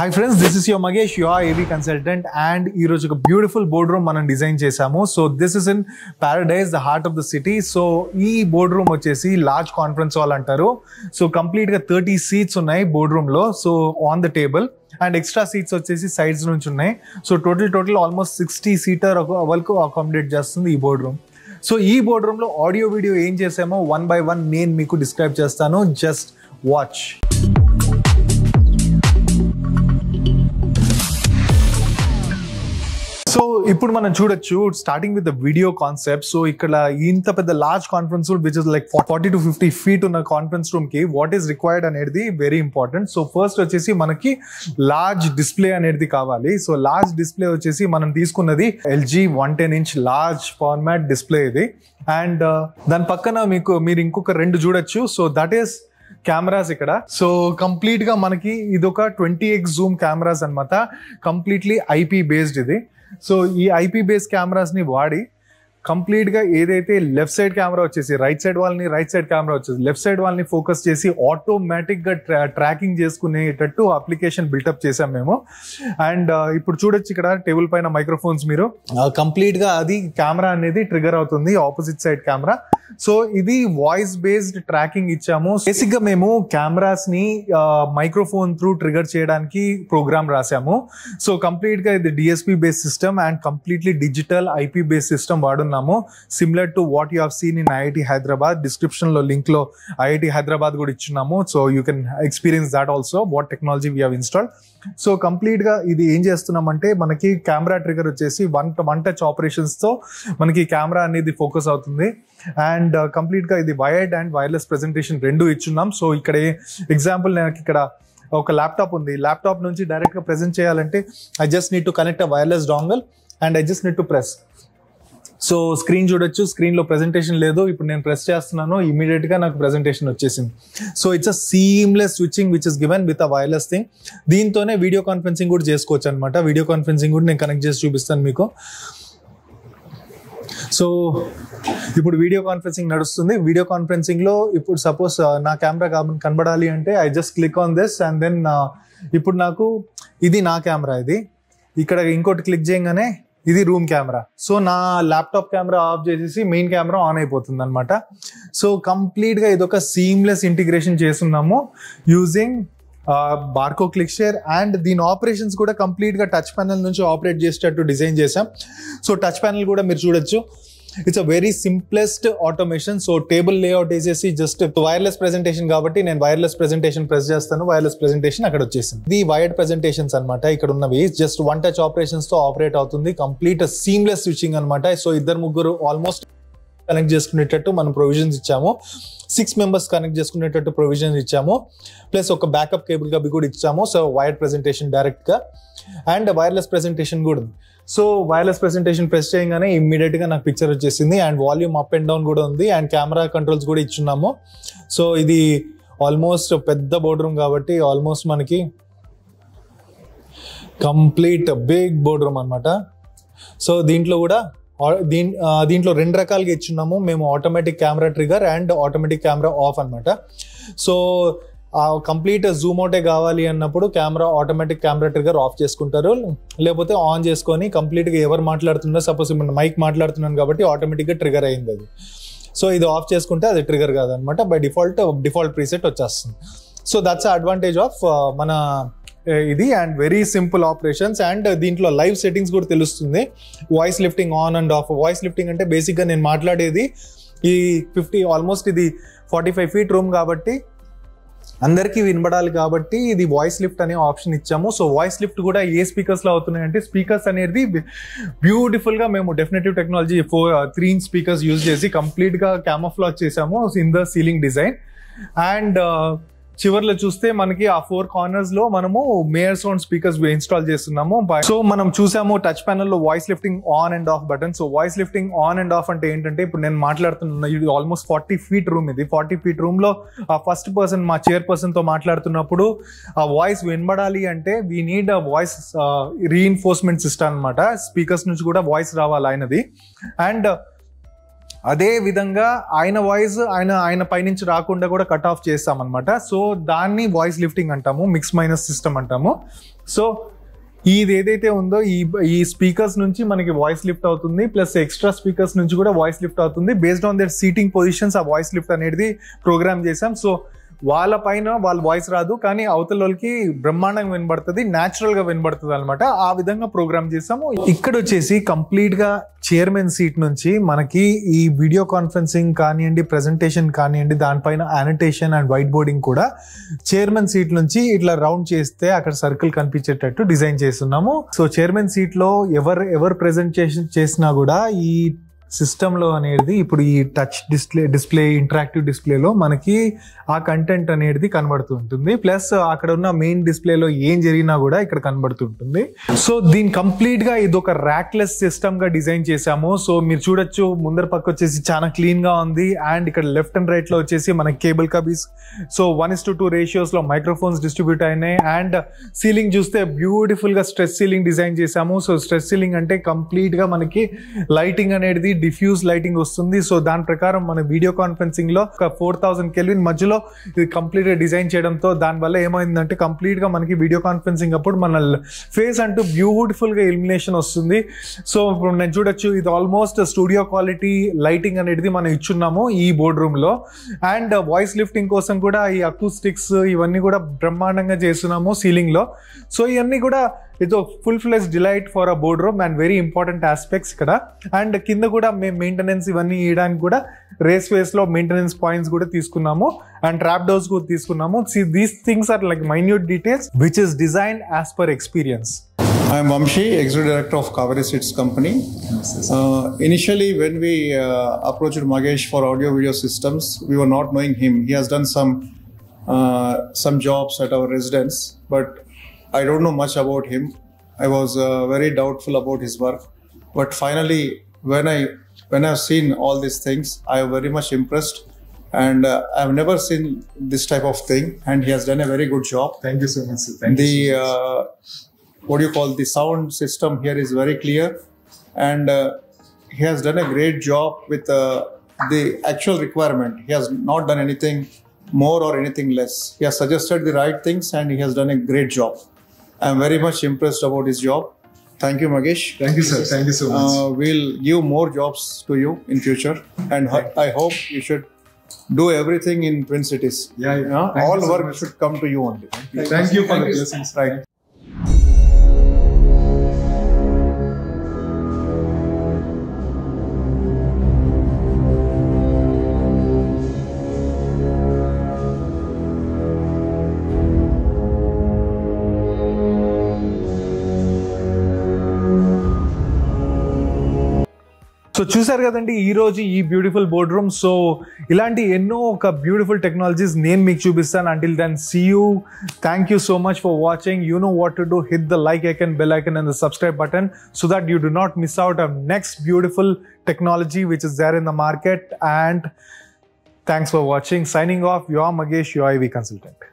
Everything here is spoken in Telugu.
Hi friends, this is your Magesh, your AV consultant, and ee roju oka beautiful boardroom manam design chesamu. So this is in Paradise, the heart of the city. So ee boardroom vachesi large conference hall antaru. So complete ga 30 seats unnai boardroom lo. So on the table and extra seats vachesi sides nunchi unnai. So total almost 60 seater valku accommodate chestundi ee boardroom. So ee boardroom lo audio video em chesamo one by one nenu meeku describe chestanu. Just watch. So ఇప్పుడు మనం చూడొచ్చు starting with the video concept. So ఇక్కడ ఇంత పెద్ద large conference room which is like 40 to 50 feet ఉన్న కాన్ఫరెన్స్ రూమ్ కి వాట్ ఈస్ రిక్వైర్డ్ అనేది వెరీ ఇంపార్టెంట్. సో ఫస్ట్ వచ్చేసి మనకి లార్జ్ డిస్ప్లే అనేది కావాలి. సో లార్జ్ డిస్ప్లే వచ్చేసి మనం తీసుకున్నది LG 110-inch large format display ఇది. అండ్ దాని పక్కన మీరు ఇంకొక రెండు చూడొచ్చు. సో దట్ ఈస్ కెమెరాస్ ఇక్కడ. సో కంప్లీట్ గా మనకి ఇదొక 20x జూమ్ కెమెరాస్ అనమాట. కంప్లీట్లీ IP బేస్డ్ ఇది. సో ఈ IP బేస్డ్ కెమెరాస్ ని వాడి కంప్లీట్ గా ఏదైతే లెఫ్ట్ సైడ్ కెమెరా వచ్చేసి రైట్ సైడ్ కెమెరా వచ్చేసి లెఫ్ట్ సైడ్ వాళ్ళని ఫోకస్ చేసి ఆటోమేటిక్ గా ట్రాకింగ్ చేసుకునేటట్టు అప్లికేషన్ బిల్టప్ చేసాం మేము. అండ్ ఇప్పుడు చూడొచ్చు ఇక్కడ టేబుల్ పైన మైక్రోఫోన్స్ మీరు కంప్లీట్ గా అది కెమెరా అనేది ట్రిగర్ అవుతుంది ఆపోజిట్ సైడ్ కెమెరా. సో ఇది వాయిస్ బేస్డ్ ట్రాకింగ్ ఇచ్చాము. బేసిక్ గా మేము కెమెరాస్ ని మైక్రోఫోన్ త్రూ ట్రిగర్ చేయడానికి ప్రోగ్రామ్ రాసాము. సో కంప్లీట్ గా ఇది DSP based system and completely digital IP based system వాడున్నాము. Similar to what you have seen in IIT Hyderabad. Description లో లింక్ లో IIT హైదరాబాద్ కూడా ఇచ్చున్నాము. So you can experience that also what technology we have installed. So complete గా ఇది ఏం చేస్తున్నామంటే మనకి కెమెరా ట్రిగర్ వచ్చేసి వన్ టచ్ ఆపరేషన్స్ తో మనకి కెమెరా అనేది ఫోకస్ అవుతుంది. అండ్ కంప్లీట్ గా ఇది వైర్డ్ అండ్ వైర్లెస్ ప్రెజెంటేషన్ రెండు ఇచ్చున్నాం. సో ఇక్కడ ఎగ్జాంపుల్ నాకు ఇక్కడ ఒక ల్యాప్టాప్ ఉంది. ల్యాప్టాప్ నుంచి డైరెక్ట్ గా ప్రెజెంట్ చేయాలంటే I just need to connect a wireless dongle and I just need to press. So screen చూడొచ్చు, స్క్రీన్ లో ప్రెజెంటేషన్ లేదు. ఇప్పుడు నేను ప్రెస్ చేస్తున్నాను, ఇమీడియట్ గా నాకు ప్రెజెంటేషన్ వచ్చేసింది. So it's a seamless switching which is given with a wireless thing. దీంతోనే వీడియో కాన్ఫరెన్సింగ్ కూడా చేసుకోవచ్చు అనమాట. వీడియో కాన్ఫరెన్సింగ్ కూడా నేను కనెక్ట్ చేసి చూపిస్తాను మీకు. సో ఇప్పుడు వీడియో కాన్ఫరెన్సింగ్ నడుస్తుంది. వీడియో కాన్ఫరెన్సింగ్ లో ఇప్పుడు సపోజ్ నా కెమెరా కనబడాలి అంటే I just click on this and then ఇప్పుడు నాకు ఇది నా కెమెరా. ఇది ఇక్కడ ఇంకోటి క్లిక్ చేయగానే ఇది రూమ్ కెమెరా. సో నా ల్యాప్టాప్ కెమెరా ఆఫ్ చేసేసి మెయిన్ కెమెరా ఆన్ అయిపోతుంది అనమాట. సో కంప్లీట్ గా ఇదొక సీమ్లెస్ ఇంటిగ్రేషన్ చేస్తున్నాము using Barco click share. And దీని ఆపరేషన్స్ కూడా కంప్లీట్ గా టచ్ ప్యానల్ నుంచి ఆపరేట్ చేసేటట్టు డిజైన్ చేసాం. సో టచ్ ప్యానల్ కూడా మీరు చూడొచ్చు. It's a very simplest automation. So table layout వేసేసి జస్ట్ వైర్లెస్ ప్రెజెంటేషన్ కాబట్టి నేను వైర్లెస్ ప్రెజెంటేషన్ ప్రెస్ చేస్తాను, వైర్లెస్ ప్రెజెంటేషన్ అక్కడ వచ్చేసింది. ఇది వైర్డ్ ప్రెజెంటేషన్స్ అనమాట. ఇక్కడ ఉన్నవి జస్ట్ వన్ టచ్ ఆపరేషన్స్ తో ఆపరేట్ అవుతుంది. కంప్లీట్ సీమ్లెస్ స్విచ్చింగ్ అనమాట. సో ఇద్దరు ముగ్గురు ఆల్మోస్ట్ కనెక్ట్ చేసుకునేటట్టు మనం ప్రొవిజన్స్ ఇచ్చాము. 6 members కనెక్ట్ చేసుకునేటట్టు ప్రొవిజన్స్ ఇచ్చాము. ప్లస్ ఒక బ్యాకప్ కేబుల్ గా కూడా ఇచ్చాము. సో వైర్డ్ ప్రెజెంటేషన్ డైరెక్ట్ గా అండ్ వైర్లెస్ ప్రెజెంటేషన్ కూడా ఉంది. సో వైర్లెస్ ప్రెజెంటేషన్ ప్రెస్ చేయగానే ఇమ్మీడియట్ గా నాకు పిక్చర్ వచ్చేసింది. And volume up and down కూడా ఉంది. అండ్ కెమెరా కంట్రోల్స్ కూడా ఇచ్చున్నాము. సో ఇది ఆల్మోస్ట్ పెద్ద బోర్డ్ రూమ్ కాబట్టి ఆల్మోస్ట్ మనకి కంప్లీట్ బిగ్ బోర్డ్ రూమ్ అనమాట. సో దీంట్లో కూడా దీంట్లో 2 రకాలుగా ఇచ్చున్నాము మేము. Automatic camera trigger and automatic camera off అనమాట. సో కంప్లీట్ జూమ్ అవుటే కావాలి అన్నప్పుడు ఆటోమేటిక్ కెమెరా ట్రిగర్ ఆఫ్ చేసుకుంటారు. లేకపోతే ఆన్ చేసుకొని కంప్లీట్ గా ఎవరు మాట్లాడుతున్నా, సపోజ్ మైక్ మాట్లాడుతున్నాను కాబట్టి ఆటోమేటిక్ గా ట్రిగర్ అయింది అది. సో ఇది ఆఫ్ చేసుకుంటే అది ట్రిగర్ కాదనమాట. బై డిఫాల్ట్ ప్రీసెట్ వచ్చేస్తుంది. సో దట్స్ అడ్వాంటేజ్ ఆఫ్ మన ఇది. And very simple operations. And దీంట్లో లైవ్ సెట్టింగ్స్ కూడా తెలుస్తుంది. Voice lifting on and of. Voice lifting అంటే బేసిక్ గా నేను మాట్లాడేది ఈ 50 ఆల్మోస్ట్ ఇది 45 feet రూమ్ కాబట్టి అందరికీ వినబడాలి కాబట్టి ఇది వాయిస్ లిఫ్ట్ అనే ఆప్షన్ ఇచ్చాము. సో వాయిస్ లిఫ్ట్ కూడా ఏ స్పీకర్స్ లో అవుతున్నాయంటే స్పీకర్స్ అనేది బ్యూటిఫుల్ గా మేము definitive technology 3-inch speakers use చేసి కంప్లీట్ గా క్యామోఫ్లాజ్ చేసాము in the ceiling design. And చివర్లో చూస్తే మనకి ఆ 4 corners లో మనము మేయర్ సౌండ్ స్పీకర్స్ ఇన్స్టాల్ చేస్తున్నాము. సో మనం చూసాము టచ్ ప్యానల్ లో voice lifting on and of button. So voice lifting on and of అంటే ఏంటంటే ఇప్పుడు నేను మాట్లాడుతున్నా ఇది ఆల్మోస్ట్ 40 feet రూమ్. ఇది 40 feet రూమ్ లో ఆ ఫస్ట్ పర్సన్ మా చైర్ పర్సన్ తో మాట్లాడుతున్నప్పుడు ఆ వాయిస్ వినబడాలి అంటే we need a voice reinforcement system అనమాట. స్పీకర్స్ నుంచి కూడా వాయిస్ రావాలి ఆయనది. అండ్ అదే విధంగా ఆయన వాయిస్ ఆయన పైనుంచి రాకుండా కూడా కట్ ఆఫ్ చేస్తామన్నమాట. సో దాన్ని వాయిస్ లిఫ్టింగ్ అంటాము, మిక్స్ మైనస్ సిస్టమ్ అంటాము. సో ఇది ఏదైతే ఉందో ఈ స్పీకర్స్ నుంచి మనకి వాయిస్ లిఫ్ట్ అవుతుంది, ప్లస్ ఎక్స్ట్రా స్పీకర్స్ నుంచి కూడా వాయిస్ లిఫ్ట్ అవుతుంది. Based on their seating positions ఆ వాయిస్ లిఫ్ట్ అనేది ప్రోగ్రామ్ చేసాం. సో వాళ్ళ పైన వాళ్ళ వాయిస్ రాదు, కానీ అవతల వాళ్ళకి బ్రహ్మాండంగా వినబడుతుంది, న్యాచురల్ గా వినబడుతుంది అనమాట. ఆ విధంగా ప్రోగ్రామ్ చేసాము. ఇక్కడ వచ్చేసి కంప్లీట్ గా చైర్మన్ సీట్ నుంచి మనకి ఈ వీడియో కాన్ఫరెన్సింగ్ కానివ్వండి, ప్రెజెంటేషన్ కానివ్వండి, దానిపైన యానిటేషన్ అండ్ వైట్ బోర్డింగ్ కూడా చైర్మన్ సీట్ నుంచి ఇట్లా రౌండ్ చేస్తే అక్కడ సర్కిల్ కనిపించేటట్టు డిజైన్ చేస్తున్నాము. సో చైర్మన్ సీట్ లో ఎవరు ప్రెజెంటేషన్ చేసినా కూడా ఈ సిస్టమ్ లో అనేది ఇప్పుడు ఈ టచ్ డిస్ప్లే ఇంటరాక్టివ్ డిస్ప్లేలో మనకి ఆ కంటెంట్ అనేది కనబడుతూ ఉంటుంది. ప్లస్ అక్కడ ఉన్న మెయిన్ డిస్ప్లేలో ఏం జరిగినా కూడా ఇక్కడ కనబడుతూ ఉంటుంది. సో దీని కంప్లీట్ గా ఇది ఒక ర్యాక్లెస్ సిస్టమ్ గా డిజైన్ చేసాము. సో మీరు చూడొచ్చు, ముందర పక్క వచ్చేసి చాలా క్లీన్ గా ఉంది. అండ్ ఇక్కడ లెఫ్ట్ అండ్ రైట్ లో వచ్చేసి మనకి కేబుల్ కబీస్, సో 1:2 రేషియోస్ లో మైక్రోఫోన్స్ డిస్ట్రిబ్యూట్ అయినాయి. అండ్ సీలింగ్ చూస్తే బ్యూటిఫుల్ గా స్ట్రెస్ సీలింగ్ డిజైన్ చేసాము. సో స్ట్రెస్ సీలింగ్ అంటే కంప్లీట్ గా మనకి లైటింగ్ అనేది డిఫ్యూజ్ లైటింగ్ వస్తుంది. సో దాని ప్రకారం మన వీడియో కాన్ఫరెన్సింగ్ లో ఒక 4000 కెల్విన్ మధ్యలో ఇది కంప్లీట్ గా డిజైన్ చేయడంతో దానివల్ల ఏమైందంటే కంప్లీట్ గా మనకి వీడియో కాన్ఫరెన్సింగ్ అప్పుడు మన ఫేస్ అంటూ బ్యూటిఫుల్ గా ఇల్యుమినేషన్ వస్తుంది. సో ఇప్పుడు నేను చూడొచ్చు, ఇది ఆల్మోస్ట్ స్టూడియో క్వాలిటీ లైటింగ్ అనేది మనం ఇచ్చున్నాము ఈ బోర్డ్ రూమ్ లో. అండ్ వాయిస్ లిఫ్టింగ్ కోసం కూడా ఈ అకూస్టిక్స్ ఇవన్నీ కూడా బ్రహ్మాండంగా చేస్తున్నాము సీలింగ్ లో. సో ఇవన్నీ కూడా ఇది full ఫ్లెజ్ delight for a board room and very important aspects ఇక్కడ. అండ్ కింద కూడా మేము మెయింటెనెన్స్ ఇవన్నీ ఇవ్వడానికి కూడా రేస్ వేస్ లో మెయింటెనెన్స్ పాయింట్స్ కూడా తీసుకున్నాము అండ్ ట్రాప్ డోర్స్ కూడా తీసుకున్నాము. These things are like minute details which is designed as per experience. I am Vamshi, Executive Director of Kaveri Seeds Company. Initially, when we approached Magesh for audio video systems, we were not knowing him. He has done some jobs at our residence, but I don't know much about him. I was very doubtful about his work. But finally, when I've seen all these things, I am very much impressed. And I've never seen this type of thing, and he has done a very good job. Thank you so much, sir. What do you call the sound system here is very clear, and he has done a great job with the actual requirement. He has not done anything more or anything less. He has suggested the right things and he has done a great job. I am very much impressed about his job. Thank you, Magesh. Thank you, sir. Thank you so much. We'll give more jobs to you in future, and I hope you should do everything in Twin Cities. Yeah. All work should come to you only. Thank you for the blessings. Right. So చూసారు కదండి ఈ రోజు ఈ బ్యూటిఫుల్ బోర్డ్ రూమ్. సో ఇలాంటి ఎన్నో ఒక బ్యూటిఫుల్ టెక్నాలజీస్ నేను మీకు చూపిస్తాను. Until then see you. Thank you so much for watching. You know what to do. Hit the like icon, bell icon and the subscribe button so that you do not miss out on next beautiful technology which is there in the market. And thanks for watching. Signing off, you are Magesh, your IV consultant.